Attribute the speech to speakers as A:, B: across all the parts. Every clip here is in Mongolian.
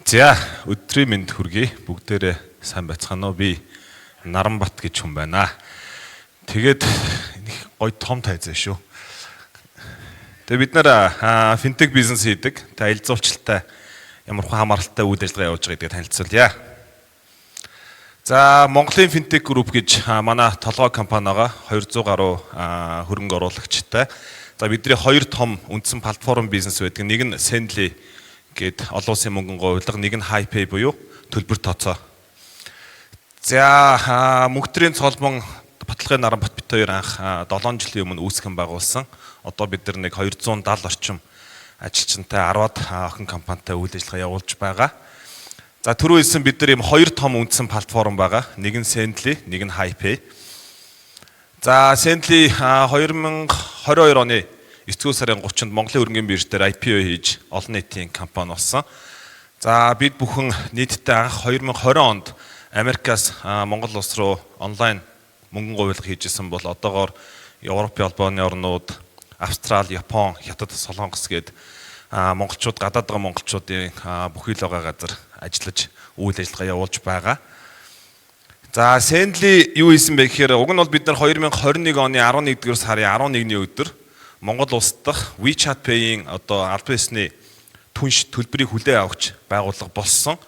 A: За өдрийн мэнд хүргэе. Бүгдээрээ сайн байцгаана уу? Би Наранбат гэж хүн байна. Тэгээд нэг гоё том тайзаа шүү. Тэгээд бид нэр финтек бизнес хийдэг. Тэгээд аялал жуулчлалтай ямар хүн хамааралтай үйл ажиллагаа явуулж байгаа гэдгийг танилцуулъя. За Монголын финтек групп гэж манай толгой компани байгаа. 200 гаруй хөрөнгө оруулагчтай. За бидний хоёр том үндсэн платформ бизнес байдаг. Нэг нь Sendly гээд олон улсын мөнгөний хувьлага, нэг нь HiPay буюу төлбөр тооцоо. За мөнгөтрийн цолмон баталгын Наранбат бит хоёр анх 7 жилийн өмнө үүсгэн байгуулсан. Одоо бид нар нэг 270 орчим ажилчинтай 10-аад охин компанитай үйл ажиллагаа явуулж байгаа. За түрүү хэлсэн бид нар ийм хоёр том үндсэн платформ байгаа. Нэг нь Sendly, нэг нь HiPay. За Sendly 2022 оны 9 сарын 30-нд Монголын хөрөнгөний бирж дээр IPO хийж олон нийтийн компани болсон. За бид бүхэн нийтдээ анх 2020 онд Америкаас Монгол улс руу онлайн мөнгөний хувьлага хийжсэн бол одоогоор Европын холбооны орнууд, Австрали, Япон, Хятад, Солонгос гээд монголчууд, гадаад байгаа монголчуудын бүхий л байгаа газар ажиллаж үйл ажиллагаа явуулж байгаа. За Sendly юу хийсэн бэ гэхээр уг нь бол бид нар 2021 оны 11-р сарын 11-ний өдөр Монгол улс дахь WeChat Pay-ийн одоо аль биесний түнш төлбөрийг хүлээн авахч байгууллага болсон.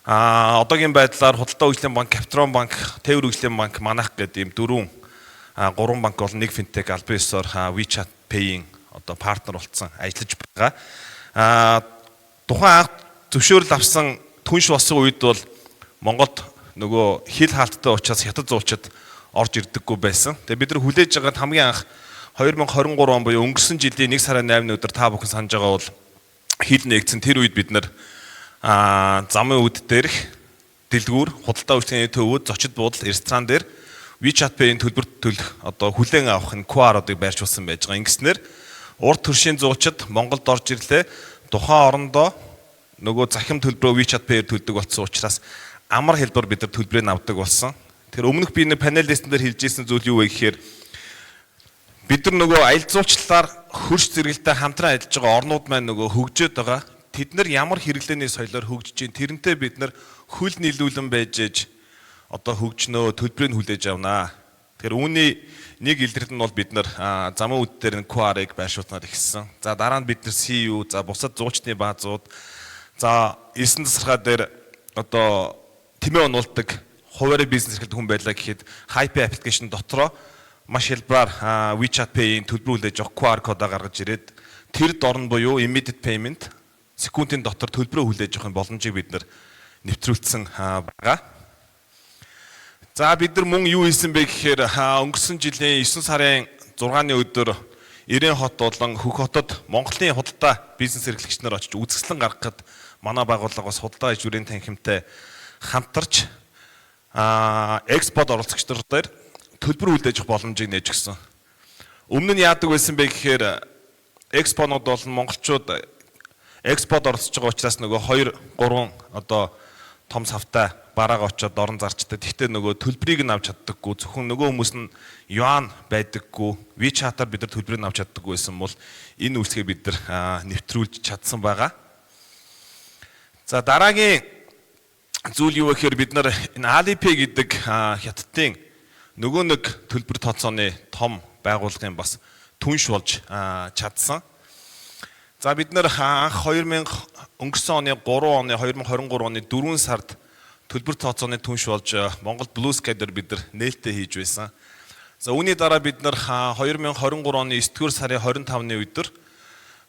A: Одоогийн байдлаар Худалдаа хөгжлийн банк, Капитрон банк, Тээвэр хөгжлийн банк, Манайх гэдэг ийм гурван банк бол нэг финтек аль биесээр WeChat Pay-ийн одоо партнер болсон ажиллаж байгаа. Тухайн анх зөвшөөрөл авсан түнш болсон үед бол Монголд нөгөө хил хаалттай учраас хятад зуулчид орж ирдэггүй байсан. Тэгээ бид нар хүлээж байгаад хамгийн анх 2023 он буюу өнгөрсөн жилийн 1 сарын 8-ны өдөр та бүхэн санаж байгаа бол хил нэгдсэн тэр үед бид нар замын үд дээрх дэлгүүр, худалдаа хөгжлийн төвүүд, зочид буудал, ресторан дээр WeChat Pay-ийн төлбөр төлөх одоо хүлээн авах нь QR-ыг байршуулсан байж байгаа. Ингэснээр урд төршийн зуучид Монголд орж ирлээ. Тухайн орондоо нөгөө захим төлбөрөө WeChat Pay-ээр төлдөг болсон учраас амар хэлбэр бид нар төлбөрийг авдаг болсон. Тэр өмнөх би нэг панелистэн дээр хэлж ирсэн зүйл юу вэ гэхээр бид нар нөгөө аялал жуулчлалаар хөрш зэрэгэлтэй хамтран ажиллаж байгаа орнууд маань нөгөө хөгжөөд байгаа. Тэд нар ямар хэрэглээний соёлоор хөгжиж чинь тэрнтэй бид нар хөл нийлүүлэн байж ээж одоо хөгжнөө төлбөрийг хүлээж авнаа. Тэгэхээр үүний нэг илрэл нь бол бид нар замын үд дээр QR-ыг байршуулснаар ихсэн. За дараа нь бид нар CU, за бусад зуучны баазууд, за 9 тасархаа дээр одоо тэмээ онуулдаг хуваарь бизнес эрхлэлт хүн байлаа гэхэд HiPay аппликейшн дотроо маш хэлбэрээр WeChat Pay-ийн төлбөр хүлээж авах QR кодоо гаргаж ирээд тэр дорн буюу immediate payment секундын дотор төлбөрөө хүлээж авахын боломжийг бид нар нэвтрүүлсэн байгаа. За бид нар мөн юу хийсэн бэ гэхээр өнгөрсөн жилийн 9 сарын 6-ны өдөр Ирээн хот болон Хөх хотод Монголын худалдаа бизнес эрхлэгч нар очиж үзэсгэлэн гаргахад манай байгууллагаас худалдаа аж бүрийн танхимтай хамтарч экспорт оролцогч нар төлбөр хүлээж авах боломжийг нээж өгсөн. Өмнө нь яадаг байсан бэ гэхээр экспонууд бол монголчууд экспорт оролцож байгаа учраас нөгөө 2-3 одоо том савтай бараага очиод орон зарчтай. Тэгтээ нөгөө төлбөрийг нь авч чаддаггүй. Зөвхөн нөгөө хүмүүс нь юан байдаггүй. WeChat-аар бид нар төлбөрийг авч чаддаггүй байсан бол энэ үйлчлэгийг бид нар нэвтрүүлж чадсан байгаа. За дараагийн зүйл юу вэ гэхээр бид нар энэ Alipay гэдэг хятадын нөгөө нэг төлбөр тооцооны том байгууллагын бас түнш болж чадсан. За бид нэр анх өнгөрсөн оны 2023 оны 4 сард төлбөр тооцооны түнш болж Монгол Blue Sky дээр бид нар нээлттэй хийж байсан. За үүний дараа бид нар 2023 оны 9-р сарын 25-ны өдөр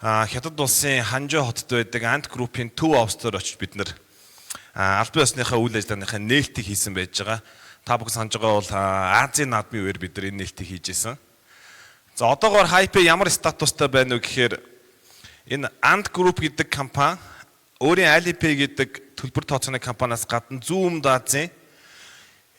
A: Хятад улсын Ханжо хотод байдаг Ant Group-ийн төв офсоор очиж бид нар албан ёсныхаа үйл ажиллагааныхаа нээлтийг хийсэн байж байгаа. Та бүхэн санаж байгаа бол Азийн наадмын үеэр бид нар энэ нээлтийг хийжсэн. За одоогоор HiPay ямар статустай байна вэ гэхээр энэ Ant Group гэдэг компани өөрийн Alipay гэдэг төлбөр тооцооны компаниас гадна Зүүн Азийн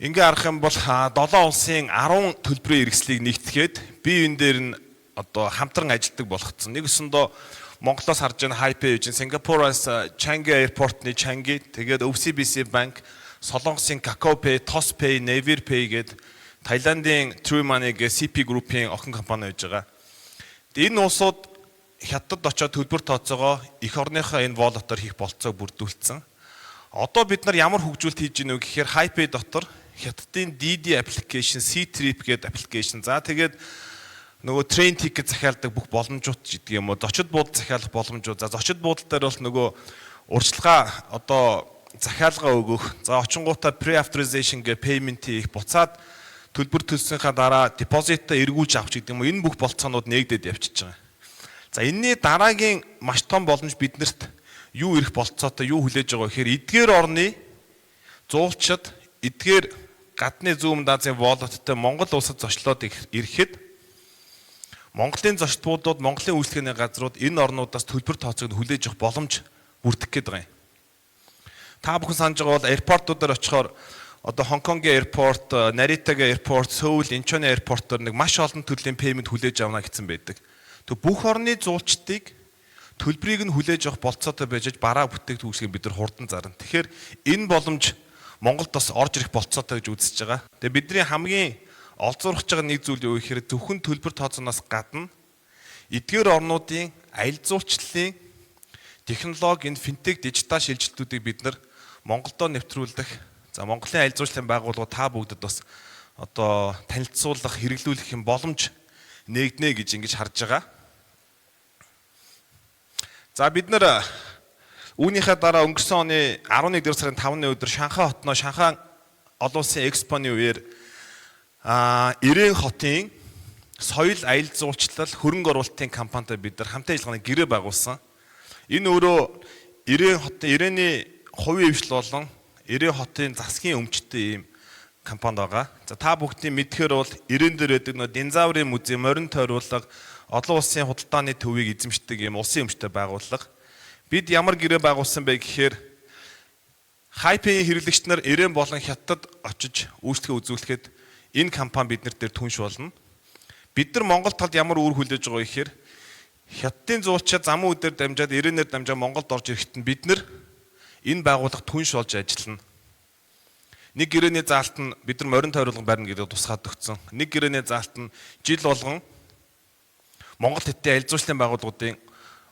A: ингээ харах юм бол 7 улсын 10 төлбөрийн хэрэгслийг нэгтгэхэд бие биен дээр нь одоо хамтран ажилладаг болгоцсон. Нэг өсөндөө Монголоос харж байгаа HiPay гэж Сингапураас Changi Airport-ны Changi, тэгээд OCBC банк, Солонгосын KakaoPay, ToSPay, NavirPay гээд Таиландын TrueMoney гэ CP Group-ийн охин компани байж байгаа. Энэ улсууд хятад очоод төлбөр тооцоогоо эх орныхоо энэ волотоор хийх болцоог бүрдүүлсэн. Одоо бид нар ямар хөгжүүлэлт хийж гинэ вэ гэхээр HiPay дотор хятадын DD application, C-Trip гэдэг application. За тэгээд нөгөө train ticket захиалдаг бүх боломжууд гэдэг юм уу. Зочид буудал захиалах боломжууд. За зочид буудал дээр бол нөгөө урьдчилгаа одоо захиалга өгөх. За очингуудаа pre-authorization гэ payment хийх, буцаад төлбөр төлсөнийхаа дараа депозитаа эргүүлж авч гэдэг юм уу. Энэ бүх болцоонууд нэгдээд явчихж байгаа. За энэний дараагийн маш том боломж биднэрт юу ирэх болцоотой юу хүлээж байгаа гэхээр эдгээр орны зуулчид эдгээр гадны зүүн Азийн wallet-тэй Монгол улсад зочлоод ирэхэд Монголын зочдуудууд, Монголын үйлчлэгээний газрууд энэ орнуудаас төлбөр тооцоог хүлээж авах боломж бүрдэх гээд байгаа юм. Та бүхэн санаж байгаа бол аэропортуудаар очихоор одоо Хонконгийн аэропорт, Наритагийн аэропорт, Сөүл, Инчоны аэропортоор нэг маш олон төрлийн пеймент хүлээж авна гэсэн байдаг. Тэг бүх орны зуулчдыг төлбөрийг нь хүлээж авах болцоотой байж бараа бүтээгдэхүүнийг бид нар хурдан зарна. Тэгэхээр энэ боломж Монголд бас орж ирэх болцоотой гэж үзэж байгаа. Тэгээ бидний хамгийн олзуурах байгаа нэг зүйл юу гэхээр зөвхөн төлбөр тооцооноос гадна эдгээр орнуудын аялал жуулчлалын технологи, энэ финтек дижитал шилжилтүүдийг бид нар Монголдо нэвтрүүлэх. За Монголын аялал жуулчлалын байгууллагууд та бүгдэд бас одоо танилцуулах, хэрэглүүлэх юм боломж нэгднэ гэж ингэж харж байгаа. За бид нэр үүнийхээ дараа өнгөрсөн оны 11 дугаар сарын 5-ны өдөр Шанхай хотноо Шанхай олон улсын экспоны үеэр Ирээн хотын соёл аялал жуулчлал хөрөнгө оруулалтын компанитай бид нар хамтын ажиллагааны гэрээ байгуулсан. Энэ өөрөө Ирээний хувийн эвшил болон Ирээн хотын засгийн өмчтөй ийм компани байгаа. За та бүхний мэдхээр бол Ирээн дээр байдаг нөө динозаврын музей, морин тойруулга, олон улсын худалдааны төвийг эзэмшдэг ийм улсын өмчтөй байгууллага. Бид ямар гэрээ байгуулсан бэ гэхээр HiPay хэрэглэгч нар Ирээн болон Хятад очиж үйлчлэгээ үзүүлэхэд энэ компани бид нарт дээр түнш болно. Бид нар Монгол талд ямар үр хүлээж байгаа гэхээр Хятадын зуулчид замун үдээр дамжаад Ирээнээр дамжаад Монголд орж ирэхэд нь бид нар энэ байгууллага түнш болж ажиллана. Нэг гэрээний заалт нь бид нар морин тойруулган барина гэдэг тусгаад өгсөн. Нэг гэрээний заалт нь жил болгон Монгол Хятадын аялал жуулчлалын байгууллагуудын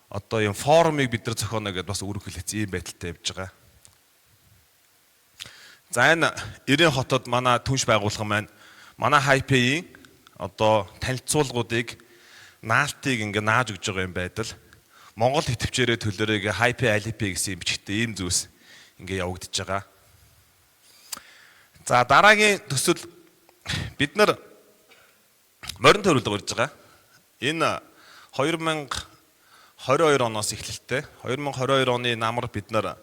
A: одоо юм форумыг бид нар зохионо гэдээ бас үүрэг хүлээсэн ийм байдалтай явж байгаа. За энэ Ирээн хотод манай түнш байгууллага маань манай HiPay-ийн одоо танилцуулгуудыг наалтыг ингээ нааж өгж байгаа юм байдал. Монгол идэвчээрээ төлөөрэй HiPay Alipay гэсэн юм бичгтээ ийм зүйлс ингээ явагдаж байгаа. За дараагийн төсөл бид нар морин тойруулга урьж байгаа. Энэ 2022 оноос эхлэлтэй 2022 оны намар бид нар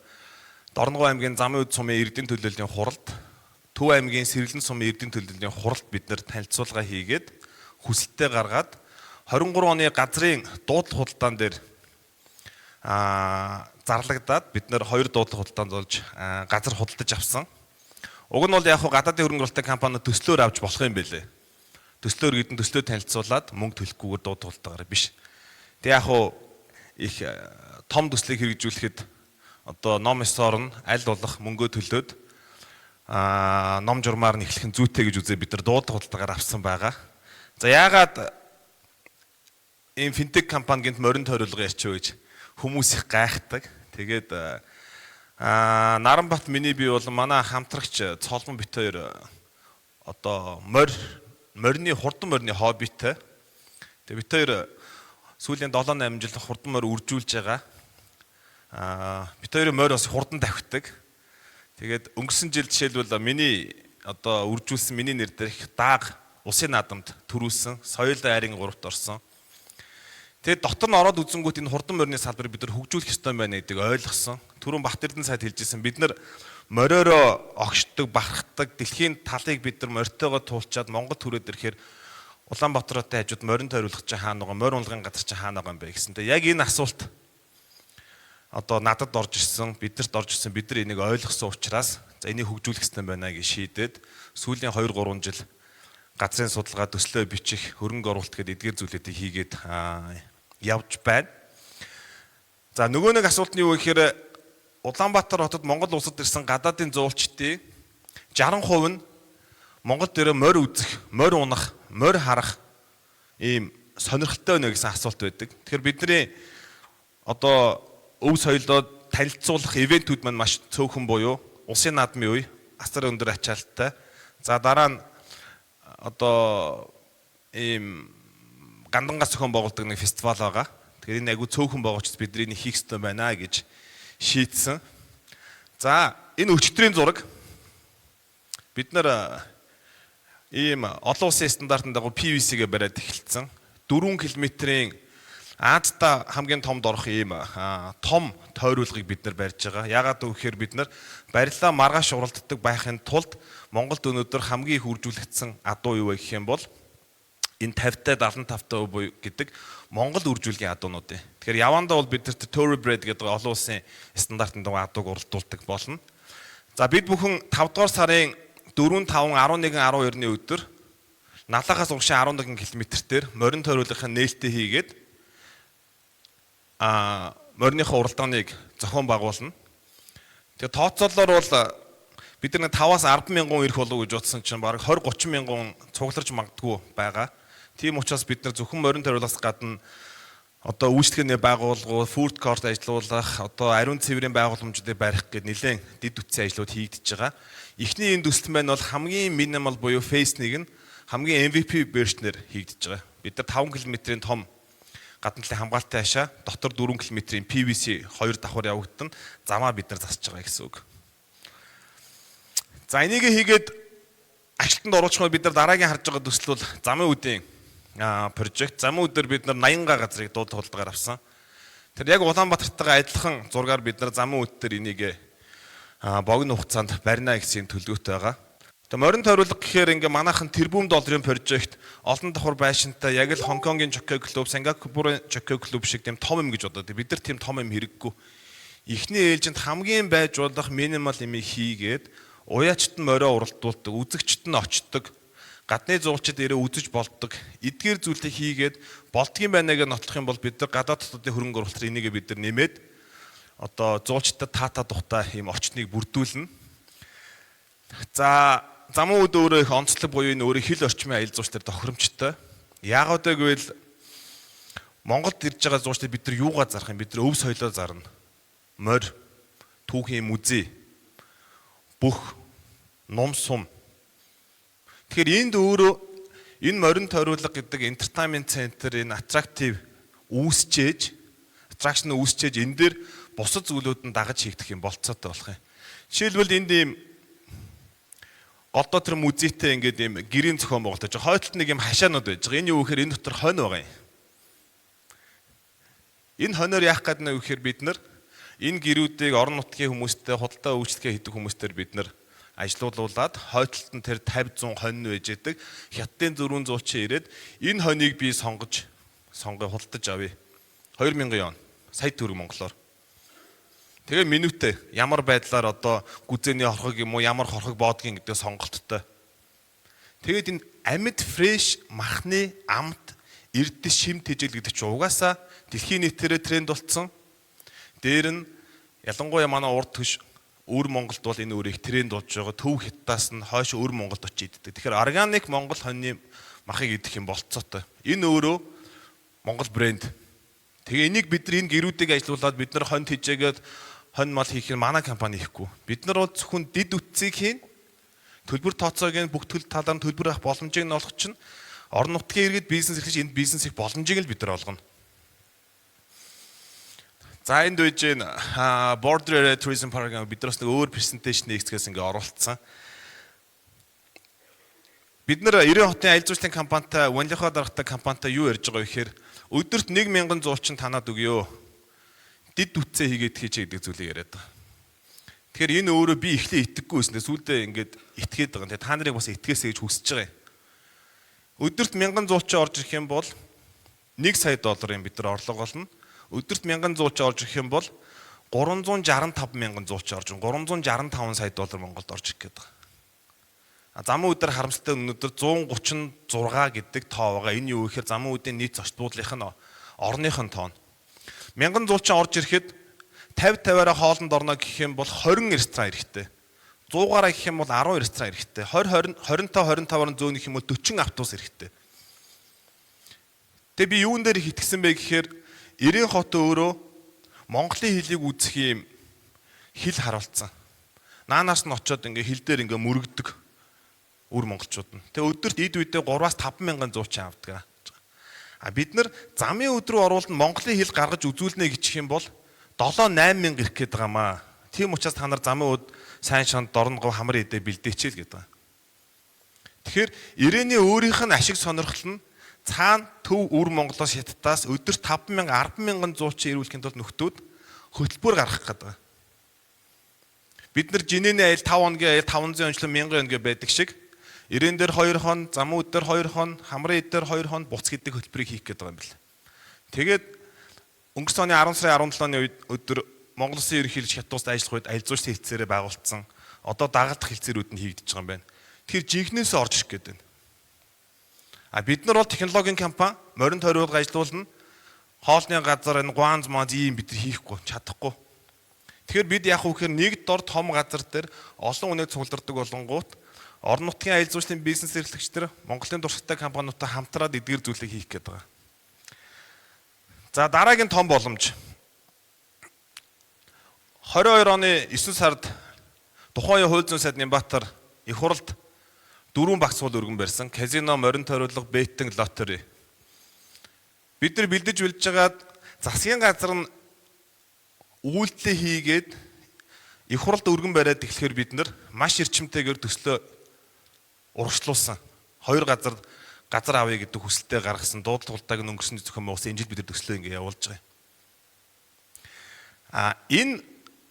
A: Дорногов аймгийн Замын үд сумын эрдэнэ төлөөллийн хуралд, Төв аймгийн Сэргэлэн сумын эрдэнэ төлөөллийн хуралд бид нар танилцуулга хийгээд хүсэлтээ гаргаад 23 оны газрын дуудлага худалдаан дээр зарлагдаад бид нар 2 дуудлага худалдаанд болж газар худалдаж авсан. Уг нь бол яг хуу гадаадын хөрөнгө оруулалтын компаниуд төслөөр авч болох юм бэлээ. Төслөөр гэдэг нь төслөө танилцуулаад мөнгө төлөхгүйгээр дуудлага худалдаагаар биш. Тэг яг хуу их том төслийг хэрэгжүүлэхэд одоо ном ёсоор нь аль болох мөнгөө төлөөд ном журмаар нь эхлэх нь зүйтэй гэж үзээ бид нар дуудлага худалдаагаар авсан байгаа. За яагаад ийм финтек компани гэнт морин тойруулга ярьчих вэ гэж хүмүүс их гайхдаг. Тэгээд Наранбат миний бие бол манай хамтрагч Цолмон бит хоёр одоо морины хурдан морины хоббитэй. Тэгээд бит хоёр сүүлийн 7-8 жил хурдан морь үржүүлж байгаа. Бит хоёрын морь бас хурдан давхдаг. Тэгээд өнгөрсөн жил жишээлбэл миний одоо үржүүлсэн миний нэр дээрх дааг усын наадамд төрүүлсэн, соёл айрын 3-т орсон. Тэгээд дотор нь ороод үзэнгүүт энэ хурдан морины салбарыг бид нар хөгжүүлэх ёстой байна гэдгийг ойлгосон. Түрүүн Бахтэрдэн сайд хэлжсэн бид нар мориороо огшдог, бахархдаг дэлхийн талыг бид нар морьтойгоо туулчаад Монгол төрөөд ирэхээр Улаанбаатартай хажууд морин тойруулах чинь хаана байгаа, морь унлагын газар чинь хаана байгаа юм бэ гэсэнтэй яг энэ асуулт одоо надад орж ирсэн, биднэрт орж ирсэн, бид нар энийг ойлгосон учраас за энийг хөгжүүлэх ёстой байна гэж шийдээд сүүлийн 2-3 жил газрын судалгаа төслөө бичих, хөрөнгө оруулалт гэдэг эдгээр зүйлүүдийг хийгээд явж байна. За нөгөө нэг асуулт нь юу гэхээр Улаанбаатар хотод Монгол улсад ирсэн гадаадын зуулчдын 60% нь Монгол дээр морь үзэх, морь унах, морь харах ийм сонирхолтой байна гэсэн асуулт байдаг. Тэгэхээр бидний одоо өв соёлоо танилцуулах ивентүүд маань маш цөөхөн буюу улсын наадмын үе асар өндөр ачаалттай. За дараа нь одоо ийм гандангаас зохион байгуулдаг нэг фестивал байгаа. Тэгэхээр энэ айгүй цөөхөн байгаа учраас бид энийг хийх ёстой байна гэж шийдсэн. За энэ өчтөрийн зураг бид нар ийм олон улсын стандартын дагуу PVC-гээ бариад эхэлсэн. 4 км-ийн Азиада хамгийн томд орох ийм том тойруулгыг бид нар барьж байгаа. Яагаад гэвэл бид нар барилаа маргааш уралддаг байхын тулд Монголд өнөөдөр хамгийн их үржүүлэгдсэн адуу юу вэ гэх юм бол энэ 50-тай 75-тай буюу гэдэг Монгол үржүүлгийн адуунууд. Тэгэхээр явандаа бол бид нар Thoroughbred гэдэг олон улсын стандартын дагуу адууг уралдуулдаг болно. За бид бүхэн 5 дугаар сарын 4, 5, 11, 12-ны өдөр Налахаас угшаа 11 км-ээр морин тойруулгын нээлттэй хийгээд мориныхоо уралдааныг зохион байгуулна. Тэгээ тооцоолоор бол бид нар 5-аас 10 мянган ирэх болов гэж бодсон чинь бараг 20-30 мянган цугларч магадгүй байгаа. Тийм учраас бид нар зөвхөн морин тойруулгаас гадна одоо үйлчлэгээний байгууллагууд, food court ажиллуулах, одоо ариун цэврийн байгууламжуудыг барих гэдэг нэлээд дэд үтсийн ажлууд хийгдэж байгаа. Эхний энэ төсөл маань бол хамгийн минимал буюу phase 1 нь хамгийн MVP вершнээр хийгдэж байгаа. Бид нар 5 км-ийн том гадна талын хамгаалалтын хашаа, дотор 4 км-ийн PVC 2 давхар явагдана. Замаа бид нар засаж байгаа гэсэн үг. За энийг хийгээд ажилтанд оруулах бид нар дараагийн харж байгаа төсөл бол замын үдийн прожект. Замын үдээр бид нар 80 га газрыг дууд тулдгаар авсан. Тэр яг Улаанбаатартайгаа адилхан зургаар бид нар замын үд дээр энийг богино хугацаанд барина гэсэн төлөвтэй байгаа. Тэгээ морин тойруулга гэхээр ингээ манайхан тэрбум долларын прожект олон давхар байшинтай яг л Хонконгийн Jockey Club, Сингапурын Jockey Club шиг тийм том юм гэж бодоод бид нар тийм том юм хэрэггүй. Эхний ээлжинд хамгийн байж болох минимал юмыг хийгээд уяачт нь морио уралдуулдаг, үзэгчт нь очдог, гадны зуулчид ирээ үзэж болдог, эдгээр зүйлийг хийгээд болдгийн байна гэж нотлох юм бол бид нар гадаад дотоодын хөрөнгө оруулалт энийг бид нар нэмээд одоо зуулчдад таата тухтай ийм орчныг бүрдүүлнэ. За замун үд өөрөө их онцлог буюу энэ өөрөө хил орчмын аялал жуулч төр тохиромжтой. Яагаад гэвэл Монголд ирж байгаа жуулчдад бид нар юугаар зарах юм? Бид нар өв соёлоо зарна. Морь, түүхийн музей, бүх ном сум. Тэгэхээр энд өөрөө энэ морин тойруулга гэдэг entertainment center энэ attractive attraction үүсчээж энэ дээр бусад зүйлүүд нь дагаж хийгдэх юм болцоотой болох юм. Жишээлбэл энд ийм голдоо тэр музейтэй ингээд ийм гэрийн зохион байгуулалт. Хойдолд нэг ийм хашаанууд байж байгаа. Энэ юу гэхээр энэ дотор хонь байгаа юм. Энэ хоноор яах гээд нэ гэхээр бид нар энэ гэрүүдийг орон нутгийн хүмүүстэй худалдаа үйлчлэгээ хийдэг хүмүүстээр бид нар ажилуулад хойдолд нь тэр 50 100 хонь байж идэг. Хятадын зөрүүн зуучин ирээд энэ хоньыг би сонгож худалдаж авъя. 2000 он сая төгрөг монголоор. Тэгээ минутээ ямар байдлаар одоо гүзээний хорхог юм уу ямар хорхог боодгийн гэдэг сонголттой. Тэгээд энэ амьд фреш махны амт эрдэс шим тэжээл гэдэг чинь угаасаа дэлхийн нийтээрээ тренд болцсон. Дээр нь ялангуяа манай урд төш өвөр Монголд бол энэ үрийг тренд болж байгаа. Төв Хятадаас нь хойш өвөр Монголд очиж иддэг. Тэгэхээр органик Монгол хоньны махыг идэх юм болцоотой. Энэ өөрөө Монгол брэнд. Тэгээ энийг бид нар энэ гэрүүдийг ажилуулад бид нар хонь тэжээгээд хонь мал хийх нь манай компани хийхгүй. Бид нар бол зөвхөн дид үтцийг хийн. Төлбөр тооцоог нь бүх төл талаар нь төлбөр авах боломжийг нь олох чинь орон нутгийн иргэд бизнес эрхлэж энэ бизнесийг боломжийг л бид нар олгоно. За энд үеж Border Area Tourism Park бид нараас нэг өөр презентацийн нэгтгэс ингээ оруулсан. Бид нар 90 хотын аялал жуулчлалын компанитай, Ванлихаа даргатай компанитай юу ярьж байгаа вэ гэхээр өдөрт 1000 зуучин танаад өгөө. Дид үтцээ хийгээд хийч гэдэг зүйлийг яриад байгаа. Тэгэхээр энэ өөрөө би эхлээ итгэхгүй байсан. Сүүлдээ ингээд итгээд байгаа. Тэгээ та нарыг бас итгээсэй гэж хүсэж байгаа юм. Өдөрт 1000 зуучин орж ирэх юм бол 1 сая долларын бид нар орлого олно. Өдөрт 1000 зуучин орж ирэх юм бол 365 мянган зуучин орж ирнэ. 365 сая доллар Монголд орж ирэх гээд байгаа. Замын үдээр харамсалтай өнөөдөр 136 гэдэг тоо байгаа. Энэ юу гэхээр замын үдийн нийт зочд буудлынх нь орныхон тоо. 1000 зуучин орж ирэхэд 50-50-аараа хоолнд орно гэх юм бол 20 ресторан эрэхтэй. 100-аараа гэх юм бол 10 ресторан эрэхтэй. 20-25-аар зөөнөх юм бол 40 автобус эрэхтэй. Тэгээ би юун дээр их итгэсэн бэ гэхээр 90 хот өөрөө Монголын хэлийг үзэх юм хил харуулсан. Наанаас нь очиод ингээ хил дээр ингээ мөрөгдөг үр монголчууд нь. Тэгээ өдөрт эд үедээ 3-аас 5 мянган зуучин авдаг. А бид нар замын өдрөө оруулалт Монголын хил гаргаж үзүүлнэ гिचх юм бол 7-8 мянга ирэх гээд байгаамаа. Тийм учраас та нар замын өд сайн шанд дорнгов хамар идэ бэлдээчээ л гэдэг. Тэгэхээр ирээний өөрийнх нь ашиг сонирхол нь цаана төв үр Монголоос Хятадаас өдөрт 5,000 10,000 зуучин ирүүлэхийн тулд нөхдүүд хөтөлбөр гаргах гэдэг. Бид нар жинэний айл 5 хоногийн айл 500 онцлог 1000 онцлог байдаг шиг ирээн дээр 2 хон, замын өд дээр 2 хон, хамрын эд дээр 2 хон буц гэдэг хөтөлбөрийг хийх гэдэг юм байна. Тэгээд өнгөрсөн оны 10 сарын 17-ны үед өдөр Монгол Улсын ерөнхийлөгч Хятад улсад ажиллах үед аялал жуулчлалын хэлтсээрээ байгуулагдсан. Одоо дагалдах хэлтсэрүүд нь хийгдэж байгаа юм байна. Тэр жинхнээс орж ирэх гээд байна. А бид нар бол технологийн компани морин тойруулга ажилуулна. Хоолны газар энэ Гуанз маа ийм бид нар хийхгүй, чадахгүй. Тэгэхээр бид яг үхээр нэг дор том газар дээр олон үнэ цуглардаг болонгууд орон нутгийн аялал жуулчлалын бизнес эрхлэгчдэр Монголын туршлагатай компаниудтай хамтраад эдгээр зүйлийг хийх гээд байгаа. За дараагийн том боломж. 22 оны 9 сард тухайн үеийн хууль зүйн сайд Нямбатар их хуралд 4 багц суул өргөн барьсан. Казино, морин тойруулга, беттинг, лотери. Бид нар бэлдэж байгаад засгийн газар нь үйлдэл хийгээд их хуралд өргөн бариад эхлэхээр бид нар маш эрчимтэйгээр төслөө урагшлуулсан. 2 газар авъя гэдэг хүсэлтэд гаргасан дуудлага тултайг нь өнгөрсөн зөвхөн уус энэ жил бид нар төслөө ингэ явуулж байгаа. Энэ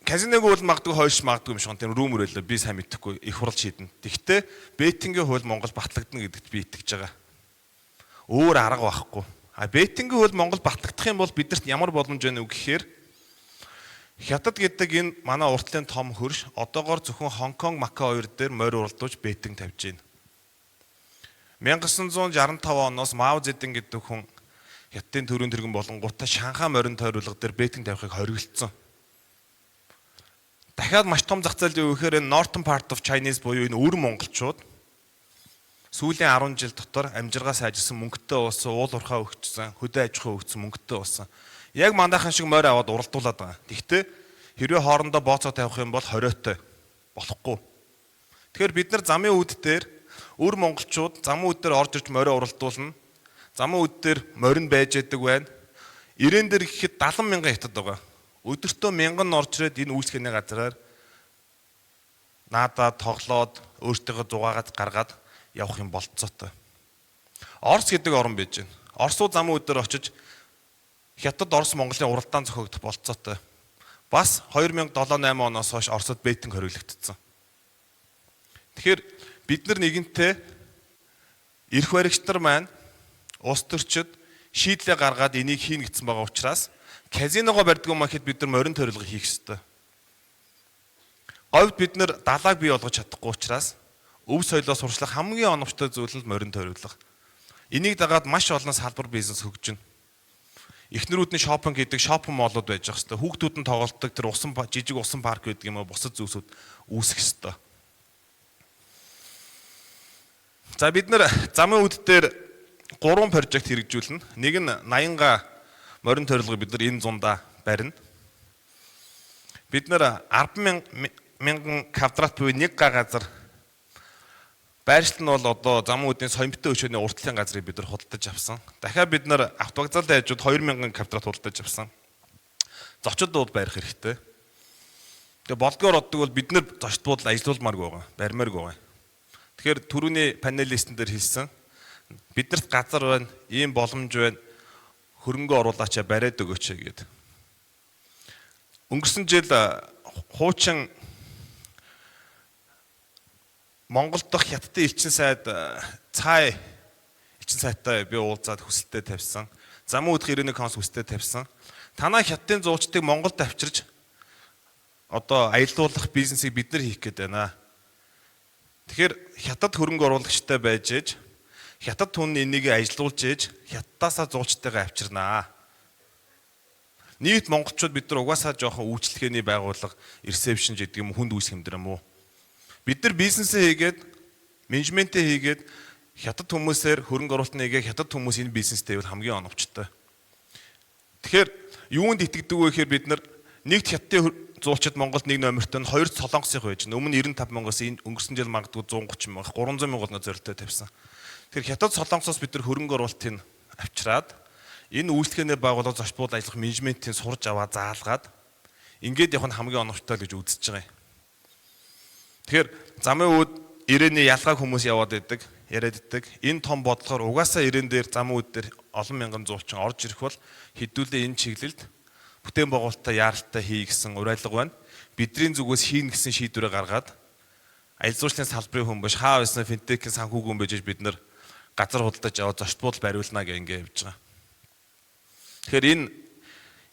A: казиног бол магадгүй хойш магадгүй юм шиг тийм рүүмөр байлаа би сайн мэдэхгүй их хурал шийднэ. Тэгвэл беттингийн хууль Монгол батлагдана гэдэгт би итгэж байгаа. Өөр арга байхгүй. Беттингийн хууль Монгол батлагдах юм бол бидэрт ямар боломж байна вэ гэхээр Хятад гэдэг энэ манай уртлын том хөрш одоогоор зөвхөн Хонконг, Макао хоёр дээр морь уралдуулж беттинг тавьж байна. 1965 оноос Мао Цзэдун гэдэг хүн Хятадын төрийн тэргэн болонгуудаа Шанхай морин тойруулга дээр беттинг тавихыг хориглосон. Дахиад маш том зах зээл юу гэхээр Northern part of Chinese буюу энэ өвөр монголчууд сүүлийн 10 жил дотор амжиргаа сайжирсан мөнгөтэй болсон, уул уурхай өгчсөн, хөдөө аж ахуй өгсөн мөнгөтэй болсон. Яг мандайхан шиг морь аваад уралдуулад байгаа. Тэгтээ хэрвээ хоорондоо бооцоо тавих юм бол хориотой болохгүй. Тэгэхээр бид нар замын үд дээр өвөр монголчууд замын үд дээр орж ирж морь уралдуулна. Замын үд дээр морин байж яадаг байна. Ирээн дээр гэхэд 70 мянган хятад байгаа. Өдөртөө 1000 орж ирээд энэ үйлчлэхний газараар наадаа тоглоод өөртөө зугаагаад гаргаад явах юм болцоотой. Орос гэдэг орн байж байна. Оросууд замын өдөр очиж Хятад Орос Монголын уралдаан зохиогдох болцоотой. Бас 2007-8 оноос хойш Оросод беттинг хориглогдсон. Тэгэхээр бид нар нэгэнтээ эрх баригч нар маань улс төрчид шийдлээ гаргаад энийг хийн гэсэн байгаа учраас казиногоо барьдаг юм ахэд бид нар морин тойруулга хийх ёстой. Говьд бид нар далайг бий болгож чадахгүй учраас өв соёлоо сурчлах хамгийн оновчтой зүйл нь морин тойруулга. Энийг дагаад маш олон салбар бизнес хөгжинэ. Эхнэрүүдний шопинг гэдэг шопинг молууд байж байгаа хэвээр. Хүүхдүүд нь тоглолтдог тэр жижиг усан парк гэдэг юм уу бусад зүйлсүүд үүсэх хэвээр. За бид нар замын үд дээр 3 прожект хэрэгжүүлнэ. Нэг нь 80-га морин тойруулга бид нар энэ зундаа барина. Бид нар 10,000 квадрат буюу 1 га газар байршилт нь бол одоо замын үдийн соёмтой өчөөний уртлын газрыг бид нар худалдаж авсан. Дахиад бид нар автовокзалын хажууд 2000 квадрат худалдаж авсан. Зочид бууд барих хэрэгтэй. Тэгээ болдгоор оддог бол бид нар зочид буудал ажилуулмааргүй байгаа, барьмааргүй байгаа. Тэгэхээр түрүүний панелистэн дээр хэлсэн биднэрт газар байна, ийм боломж байна. Хөрөнгө оруулаачаа бариад өгөөч гэдэг. Өнгөрсөн жил хуучин Монгол дахь Хятадын элчин сайд цай элчин сайтай би уулзаад хүсэлтэд тавьсан. Замын үдх ирээний конс хүсэлтэд тавьсан. Танай Хятадын зуучдыг Монголд авчирч одоо аялуулах бизнесийг бид нар хийх гээд байна. Тэгэхээр Хятад хөрөнгө оруулагчтай байж ээж Хятад хүн энийг ажилуулж ээж Хятадаасаа зуучтайгаа авчирнаа. Нийт монголчууд бид нар угаасаа жоохон үйлчлэгээний байгууллага, ресепшн гэдэг юм хүнд үүсэх юм дэр юм уу? Бид нар бизнесээ хийгээд, менежментээ хийгээд Хятад хүмүүсээр хөрөнгө оруулалт нэгээ Хятад хүмүүс энэ бизнестэй бол хамгийн оновчтой. Тэгэхээр юунд итгэдэг вэ гэхээр бид нар нэгт Хятадын зуучид Монголд нэг номертой нь 2 солонгосын байж байна. Өмнө 95 мянгаас өнгөрсөн жил магадгүй 130 мянга 300 мянган зорилттой тавьсан. Тэгэхээр хятад солонгосоос бид нар хөрөнгө оруулалтыг авчираад энэ үйлчлэгээний байгууллага зочд буудал ажиллах менежментийн сурж аваа заалгаад ингээд явах нь хамгийн оновчтой гэж үзэж байгаа юм. Тэгэхээр замын үүд ирээний ялгааг хүмүүс яваад идэг, яриад идэг. Энэ том бодлогоор угаасаа ирээн дээр замын үүд дээр олон мянган зуучин орж ирэх бол хэдүүлээ энэ чиглэлд бүтээн байгуулалтаа яаралтай хий гэсэн уриалга байна. Бидний зүгээс хийн гэсэн шийдвэрээ гаргаад аялал жуулчлалын салбарын хүн биш хаа байсан финтекийн санхүүгийн хүн байж бид нар газар худалдаж аваад зочд буудал бариулнаа гэх ингэ явж байгаа. Тэгэхээр энэ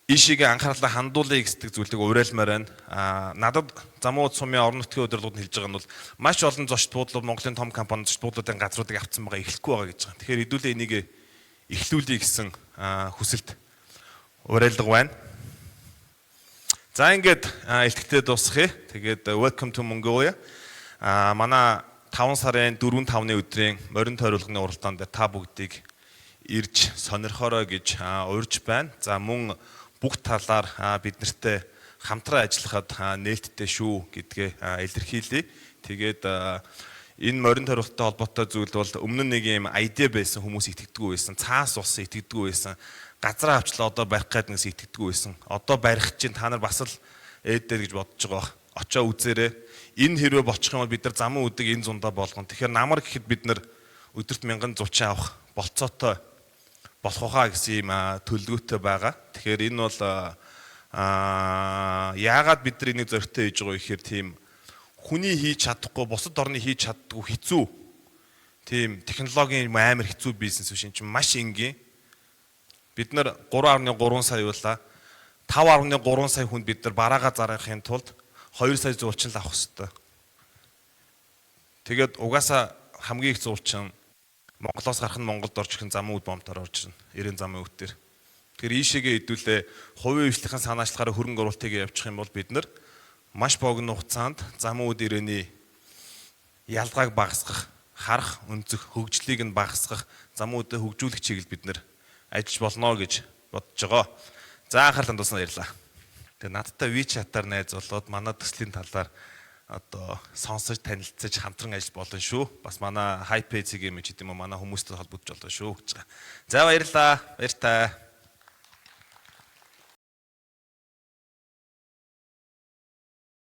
A: ишигээ анхаарлаа хандуулъя гэсэн зүйлийг уриалмаар байна. Надад замын үүд сумын орон нутгийн удирдлагууд хэлж байгаа нь бол маш олон зочд буудлууд Монголын том компани зочд буудлуудын газруудыг авцсан байгаа эхлэхгүй байгаа гэж байгаа. Тэгэхээр хэдүүлээ энийг эхлүүлье гэсэн хүсэлт уриалга байна. За ингээд илтгэхдээ дуусгая. Тэгээд welcome to Mongolia. Манай 5 сарын 4-5-ны өдрийн морин тойруулгын уралдаан дээр та бүгдийг ирж сонирхорой гэж урьж байна. За мөн бүх талаар бид нартэй хамтран ажиллахад нээлттэй шүү гэдгээ илэрхийлье. Тэгээд энэ морин тойруулгатай холбоотой зүйл бол өмнө нэг юм айдиа байсан хүмүүс итгэдэггүй байсан. Цаас ус итгэдэггүй байсан. Газраа авчлаа одоо барих гээд нэгс итгэдэггүй байсан. Одоо барих чинь та нар бас л ээдээр гэж бодож байгаа. Очоо үзээрэй. Энэ хэрвээ бочих юм бол бид нар замын үдэг энэ зундаа болгоно. Тэгэхээр намар гэхэд бид нар өдөрт 1000 зуучин авах болцоотой болох хаа гэсэн юм төлөвлөгөөтэй байгаа. Тэгэхээр энэ бол яагаад бид нар энийг зөрөгтэй хийж байгаа вэ гэхээр тийм хүний хийж чадахгүй, бусад орны хийж чаддгүй хэцүү. Тийм технологийн амар хэцүү бизнес биш. Энэ чинь маш энгийн. Бид нар 3.3 сая явуулаа. 5.3 сая хүнд бид нар бараагаа зарахын тулд 2 сая зуулчин л авах хэрэгтэй. Тэгээд угаасаа хамгийн их зуулчин Монголоос гарах нь Монголд орж ирэх замын үд бомтоор орж ирнэ. 90 замын үд дээр. Тэгэхээр ийшээгээ хэдүүлээ хувийн хвшлийн санаачлагаараа хөрөнгө оруулалтыг явуучих юм бол бид нар маш богино хугацаанд замын үд ирээний ялгааг багасгах, харах, өнцөх, хөгжлийг нь багасгах, замын үдээ хөгжүүлэх чиглэл бид нар ажиллаж болно гэж бодож байгаа. За анхаарлаа тусна ярьлаа. Тэгээ надтай WeChat-аар найз болоод манай төслийн талаар одоо сонсож танилцаж хамтран ажиллаж болно шүү. Бас манай HiPage-ийг юм ч гэдэм үү манай хүмүүстэй холбогдож болно шүү гэж байгаа. За баярлалаа. Баяртай.